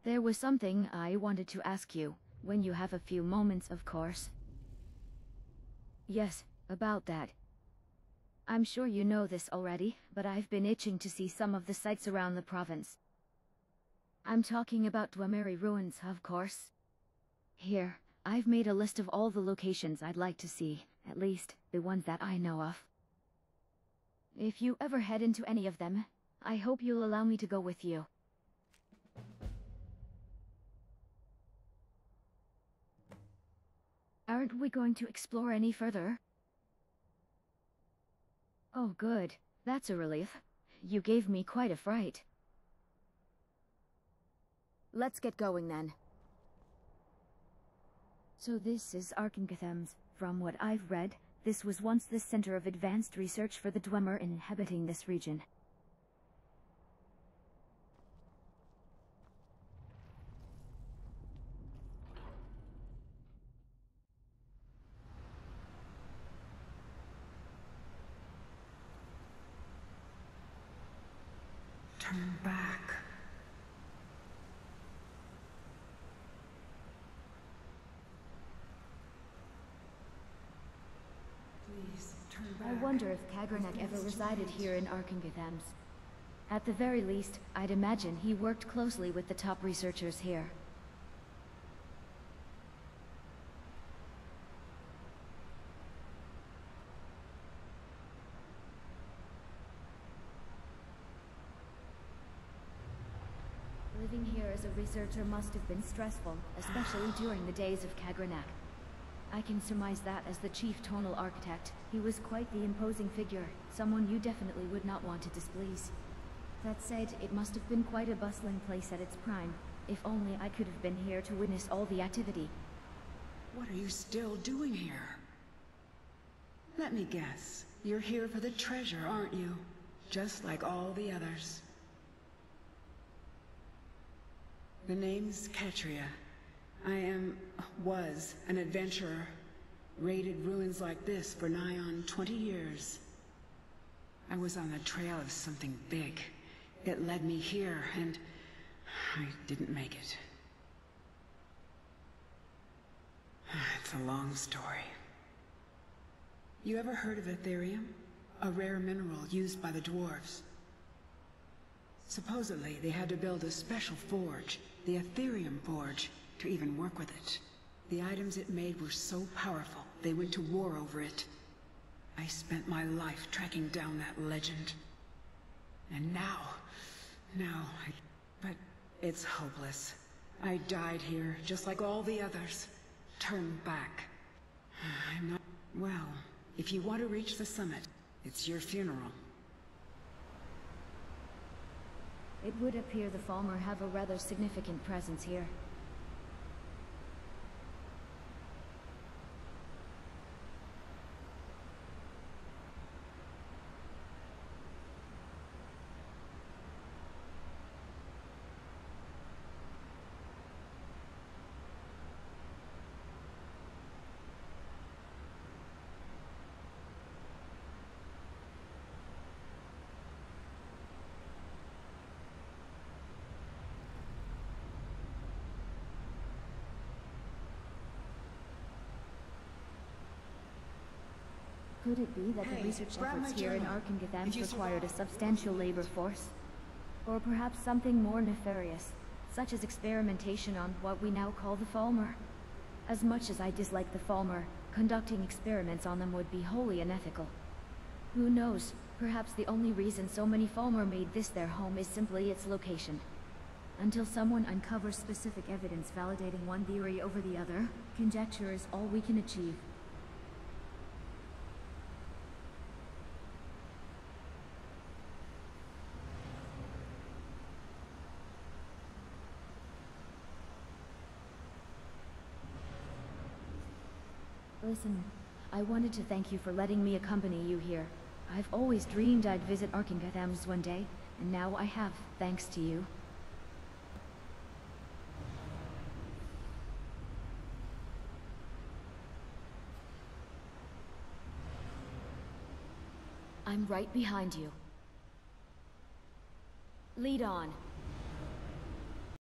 There was something I wanted to ask you, when you have a few moments, of course. Yes, about that. I'm sure you know this already, but I've been itching to see some of the sites around the province. I'm talking about Dwemer ruins, of course. Here, I've made a list of all the locations I'd like to see, at least, the ones that I know of. If you ever head into any of them, I hope you'll allow me to go with you. Aren't we going to explore any further? Oh good, that's a relief. You gave me quite a fright. Let's get going then. So this is Archaeologist. From what I've read, this was once the center of advanced research for the Dwemer inhabiting this region. Turn back. Please, turn back. I wonder if Katria ever resided here in Archaeologist. At the very least, I'd imagine he worked closely with the top researchers here. Living here as a researcher must have been stressful, especially during the days of Katria. I can surmise that as the chief tonal architect, he was quite the imposing figure, someone you definitely would not want to displease. That said, it must have been quite a bustling place at its prime. If only I could have been here to witness all the activity. What are you still doing here? Let me guess. You're here for the treasure, aren't you? Just like all the others. The name's Katria. was an adventurer. Raided ruins like this for nigh on 20 years. I was on the trail of something big. It led me here, and I didn't make it. It's a long story. You ever heard of Aetherium? A rare mineral used by the dwarves. Supposedly, they had to build a special forge, the Aetherium Forge, to even work with it. The items it made were so powerful, they went to war over it. I spent my life tracking down that legend. And but it's hopeless. I died here, just like all the others. Turn back. I'm not... Well, if you want to reach the summit, it's your funeral. It would appear the Falmer have a rather significant presence here. Could it be that the research efforts here in Archaeologist required a substantial labor force? Or perhaps something more nefarious, such as experimentation on what we now call the Falmer? As much as I dislike the Falmer, conducting experiments on them would be wholly unethical. Who knows, perhaps the only reason so many Falmer made this their home is simply its location. Until someone uncovers specific evidence validating one theory over the other, conjecture is all we can achieve. Listen, I wanted to thank you for letting me accompany you here. I've always dreamed I'd visit Archaeologist one day, and now I have, thanks to you. I'm right behind you. Lead on.